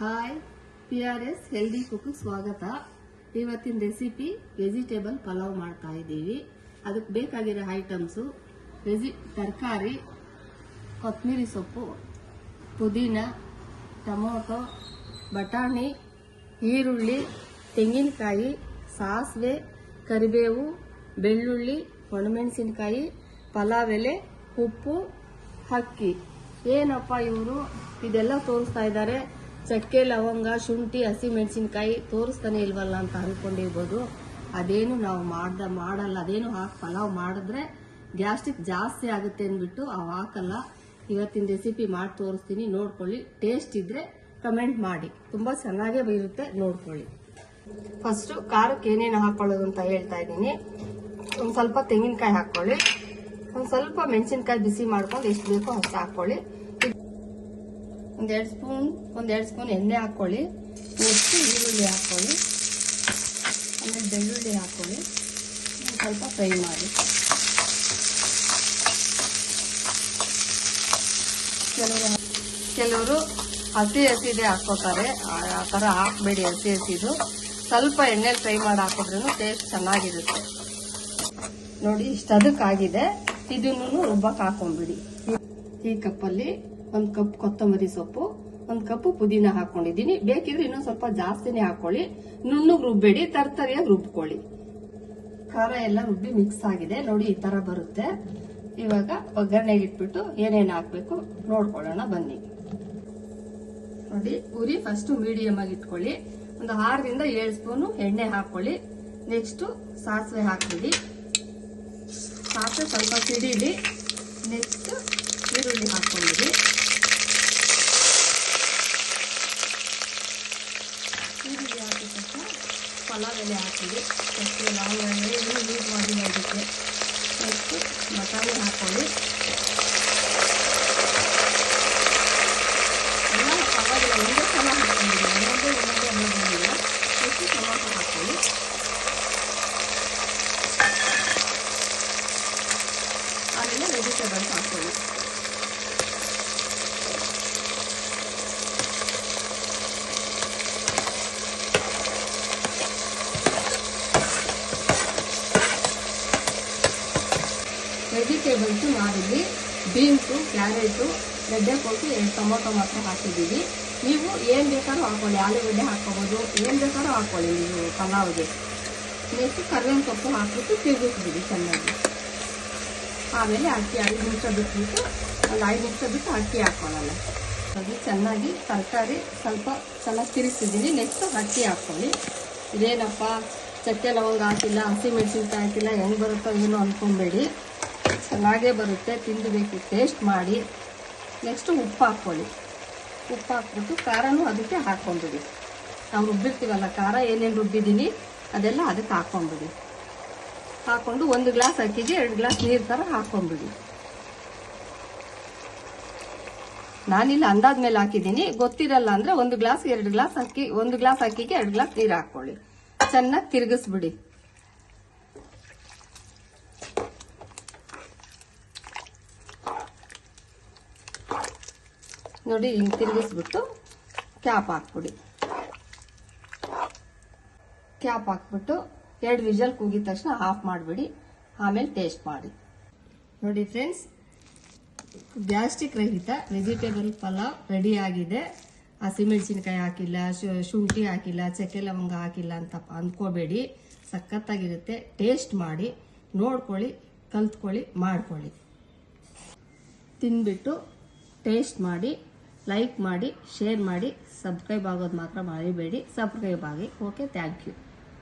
Hi, PRS healthy cooking ಸ್ವಾಗತ. ಇವತ್ತಿನ recipe vegetable pulao ಮಾಡ್ತಾ ಇದ್ದೀವಿ. ಅದಕ್ಕೆ ಬೇಕಾಗಿರೋ ಐಟಮ್ಸು ತರಕಾರಿ, ಕೊತ್ತಂಬರಿ ಸೊಪ್ಪು, ಪುದೀನ, ಟೊಮೊಟೊ, ಬಟಾಣಿ, ಈರುಳ್ಳಿ, ತೆಂಗಿನಕಾಯಿ, ಸಾಸಿವೆ, ಕರಿಬೇವು, ಬೆಳ್ಳುಳ್ಳಿ, ಒಣಮೆಣಸಿನಕಾಯಿ, ಪಲಾವ್ ಎಲೆ, ಉಪ್ಪು, ಅಕ್ಕಿ. ಏನಪ್ಪ ಇವರು ಇದೆಲ್ಲ ತೋರಿಸ್ತಾ ಇದ್ದಾರೆ, ಚಕ್ಕೆ, ಲವಂಗ, ಶುಂಠಿ, ಹಸಿ ಮೆಣಸಿನಕಾಯಿ ತೋರಿಸ್ತಾನೆ ಇಲ್ವಲ್ಲ ಅಂತ ಅನ್ಕೊಂಡಿರ್ಬೋದು. ಅದೇನು ನಾವು ಮಾಡಲ್ಲ. ಅದೇನು ಹಾಕಿ ಪಲಾವ್ ಮಾಡಿದ್ರೆ ಗ್ಯಾಸ್ಟ್ರಿಕ್ ಜಾಸ್ತಿ ಆಗುತ್ತೆ ಅಂದ್ಬಿಟ್ಟು ಅವು ಹಾಕಲ್ಲ. ಇವತ್ತಿನ ರೆಸಿಪಿ ಮಾಡಿ ತೋರಿಸ್ತೀನಿ, ನೋಡ್ಕೊಳ್ಳಿ. ಟೇಸ್ಟ್ ಇದ್ರೆ ಕಮೆಂಟ್ ಮಾಡಿ. ತುಂಬಾ ಚೆನ್ನಾಗೇ ಇರುತ್ತೆ, ನೋಡ್ಕೊಳ್ಳಿ. ಫಸ್ಟ್ ಖಾರಕ್ಕೆ ಏನೇನು ಹಾಕೊಳ್ಳೋದು ಅಂತ ಹೇಳ್ತಾ ಇದ್ದೀನಿ. ಒಂದು ಸ್ವಲ್ಪ ತೆಂಗಿನಕಾಯಿ ಹಾಕೊಳ್ಳಿ, ಒಂದು ಸ್ವಲ್ಪ ಮೆಣಸಿನಕಾಯಿ ಬಿಸಿ ಮಾಡ್ಕೊಂಡು ಎಷ್ಟು ಬೇಕೋ ಅಷ್ಟು ಹಾಕೊಳ್ಳಿ. ಒಂದೆರಡು ಸ್ಪೂನ್ ಎಣ್ಣೆ ಹಾಕೊಳ್ಳಿ. ನೆಕ್ಸ್ಟ್ ಈರುಳ್ಳಿ ಹಾಕೊಳ್ಳಿ, ಆಮೇಲೆ ಬೆಳ್ಳುಳ್ಳಿ ಹಾಕೊಳ್ಳಿ. ಸ್ವಲ್ಪ ಫ್ರೈ ಮಾಡಿ. ಕೆಲವರು ಹಸಿದೆ ಹಾಕೋತಾರೆ, ಆ ಥರ ಹಾಕಬೇಡಿ. ಹಸಿದು ಸ್ವಲ್ಪ ಎಣ್ಣೆಲಿ ಫ್ರೈ ಮಾಡಿ ಹಾಕಿದ್ರೂ ಟೇಸ್ಟ್ ಚೆನ್ನಾಗಿರುತ್ತೆ. ನೋಡಿ, ಇಷ್ಟು ಅದಕ್ಕಾಗಿದೆ. ಇದನ್ನು ರುಬ್ಬಕ್ಕೆ ಹಾಕೊಂಡ್ಬಿಡಿ. ಈ ಕಪ್ಪಲ್ಲಿ 1 ಕಪ್ ಕೊತ್ತಂಬರಿ ಸೊಪ್ಪು, 1 ಕಪ್ ಪುದೀನ ಹಾಕೊಂಡಿದ್ದೀನಿ. ಬೇಕಿದ್ರೆ ಇನ್ನೊಂದು ಸ್ವಲ್ಪ ಜಾಸ್ತಿನೇ ಹಾಕೊಳ್ಳಿ. ನುಣ್ಣಗೆ ರುಬ್ಬೇಡಿ, ತರ್ತರಿಯಾಗಿ ರುಬ್ಕೊಳ್ಳಿ. ಖಾರ ಎಲ್ಲ ರುಬ್ಬಿ ಮಿಕ್ಸ್ ಆಗಿದೆ. ನೋಡಿ, ಈ ತರ ಬರುತ್ತೆ. ಇವಾಗ ಒಗ್ಗರಣೆಗೆ ಇಟ್ಬಿಟ್ಟು ಏನೇನು ಹಾಕ್ಬೇಕು ನೋಡ್ಕೊಳ್ಳೋಣ ಬನ್ನಿ. ನೋಡಿ, ಉರಿ ಫಸ್ಟ್ ಮೀಡಿಯಂ ಆಗಿ ಇಟ್ಕೊಳ್ಳಿ. ಒಂದು 6 ರಿಂದ 7 ಸ್ಪೂನ್ ಎಣ್ಣೆ ಹಾಕೊಳ್ಳಿ. ನೆಕ್ಸ್ಟ್ ಸಾಸಿವೆ ಹಾಕ್ಬಿಡಿ. ಸಾಸಿವೆ ಸ್ವಲ್ಪ ಸಿಡಿಲಿ. ನೆಕ್ಸ್ಟ್ ಈರುಳ್ಳಿ ಹಾಕೊಂಡಿಡಿ. ಈರುಳ್ಳಿ ಹಾಕಿದ ತಕ್ಷಣ ಪಲಾವ್ ಎಲೆ ಹಾಕಿಡಿ. ಮತ್ತೆ ಲವಂಗ ಯೂಸ್ ಮಾಡಿ ಅದಕ್ಕೆ. ನೆಕ್ಸ್ಟ್ ಬಟಾಣಿ ಹಾಕೊಳ್ಳಿ. ಎಲ್ಲ ಪಲಾವೆಲ್ಲ ಒಂದೇ ಸಲ ಹಾಕೊಂಡಿದ್ದೀವಿ, ಒಂದೊಂದೇ ಅನ್ನೋದಿಲ್ಲ. ನೆಕ್ಸ್ಟ್ ಟೊಮೊಟೊ ಹಾಕೊಳ್ಳಿ. ಆಮೇಲೆ ವೆಜಿಟೇಬಲ್ಸ್ ಹಾಕೊಳ್ಳಿ. ವೆಜಿಟೇಬಲ್ಸ್ ನಾವಿಲ್ಲಿ ಬೀನ್ಸು, ಕ್ಯಾರೆಟು, ಗೆಡ್ಡೆಕೋಸು, 2 ಟೊಮೊಟೊ ಮಾತ್ರ ಹಾಕಿದ್ದೀವಿ. ನೀವು ಏನು ಬೇಕಾದ್ರೂ ಹಾಕೊಳ್ಳಿ. ಆಲೂಗಡ್ಡೆ ಹಾಕೋಬೋದು, ಏನು ಬೇಕಾದ್ರೂ ಹಾಕೊಳ್ಳಿ ನೀವು ಪಲಾವ್ಗೆ. ನೆಕ್ಸ್ಟ್ ಕರ್ಬೇವಿನ ಸೊಪ್ಪು ಹಾಕ್ಬಿಟ್ಟು ತಿರುಗಿಸ್ಬಿಡಿ ಚೆನ್ನಾಗಿ. ಆಮೇಲೆ ಅಕ್ಕಿ 5 ನಿಮಿಷ ಬಿಟ್ಬಿಟ್ಟು, ಒಂದು 5 ನಿಮಿಷ ಬಿಟ್ಟು ಅಕ್ಕಿ ಹಾಕೊಳ್ಳೋಣ. ಅದು ಚೆನ್ನಾಗಿ ತರಕಾರಿ ಸ್ವಲ್ಪ ಚೆನ್ನಾಗಿ ತಿರುಗಿಸಿದ್ದೀನಿ. ನೆಕ್ಸ್ಟ್ ಅಕ್ಕಿ ಹಾಕ್ಕೊಳ್ಳಿ. ಇದೇನಪ್ಪ ಚಕ್ಕೆ ಲವಂಗ ಹಾಕಿಲ್ಲ, ಹಸಿ ಮೆಣಸಿನ್ಕಾಯಿ ಹಾಕಿಲ್ಲ, ಹೆಂಗೆ ಬರುತ್ತೋ ಏನೋ ಅಂದ್ಕೊಬೇಡಿ. ಚೆನ್ನಾಗೇ ಬರುತ್ತೆ, ತಿಂದಬೇಕು, ಟೇಸ್ಟ್ ಮಾಡಿ. ನೆಕ್ಸ್ಟ್ ಉಪ್ಪು ಹಾಕ್ಕೊಳ್ಳಿ. ಉಪ್ಪು ಹಾಕ್ಬಿಟ್ಟು ಖಾರನೂ ಅದಕ್ಕೆ ಹಾಕ್ಕೊಂಬಿಡಿ. ನಾವು ರುಬ್ಬಿರ್ತೀವಲ್ಲ, ಖಾರ ಏನೇನು ರುಬ್ಬಿದ್ದೀನಿ ಅದೆಲ್ಲ ಅದಕ್ಕೆ ಹಾಕ್ಕೊಂಬಿಡಿ. ಹಾಕ್ಕೊಂಡು 1 ಗ್ಲಾಸ್ ಅಕ್ಕಿಗೆ 2 ಗ್ಲಾಸ್ ನೀರು ಥರ ಹಾಕ್ಕೊಂಬಿಡಿ. ನಾನಿಲ್ಲಿ ಅಂದಾಜ್ ಮೇಲೆ ಹಾಕಿದ್ದೀನಿ. ಗೊತ್ತಿರಲ್ಲ ಅಂದರೆ 1 ಗ್ಲಾಸ್ 2 ಗ್ಲಾಸ್ ಅಕ್ಕಿ, 1 ಗ್ಲಾಸ್ ಅಕ್ಕಿಗೆ 2 ಗ್ಲಾಸ್ ನೀರು ಹಾಕ್ಕೊಳ್ಳಿ. ಚೆನ್ನಾಗಿ ತಿರುಗಿಸ್ಬಿಡಿ. ನೋಡಿ, ಹಿಂಗೆ ತಿರುಗಿಸ್ಬಿಟ್ಟು ಕ್ಯಾಪ್ ಹಾಕ್ಬಿಡಿ. ಕ್ಯಾಪ್ ಹಾಕ್ಬಿಟ್ಟು 2 ವಿಷಲ್ ಕೂಗಿದ ತಕ್ಷಣ ಆಫ್ ಮಾಡಿಬಿಡಿ. ಆಮೇಲೆ ಟೇಸ್ಟ್ ಮಾಡಿ. ನೋಡಿ ಫ್ರೆಂಡ್ಸ್, ಗ್ಯಾಸ್ಟ್ರಿಕ್ ರಹಿತ ವೆಜಿಟೇಬಲ್ ಪಲಾವ್ ರೆಡಿ ಆಗಿದೆ. ಹಸಿಮೆಣಸಿನಕಾಯಿ ಹಾಕಿಲ್ಲ, ಶುಂಠಿ ಹಾಕಿಲ್ಲ, ಚಕ್ಕೆ ಲವಂಗ ಹಾಕಿಲ್ಲ ಅಂತ ಅಂದ್ಕೋಬೇಡಿ. ಸಖತ್ತಾಗಿರುತ್ತೆ. ಟೇಸ್ಟ್ ಮಾಡಿ, ನೋಡ್ಕೊಳ್ಳಿ, ಕಲ್ತ್ಕೊಳ್ಳಿ, ಮಾಡ್ಕೊಳ್ಳಿ. ತಿಂದ್ಬಿಟ್ಟು ಟೇಸ್ಟ್ ಮಾಡಿ, ಲೈಕ್ ಮಾಡಿ, ಶೇರ್ ಮಾಡಿ, ಸಬ್ಸ್ಕ್ರೈಬ್ ಆಗೋದು ಮಾತ್ರ ಮರಿಬೇಡಿ. ಸಬ್ಸ್ಕ್ರೈಬ್ ಆಗಿ. Okay, thank you.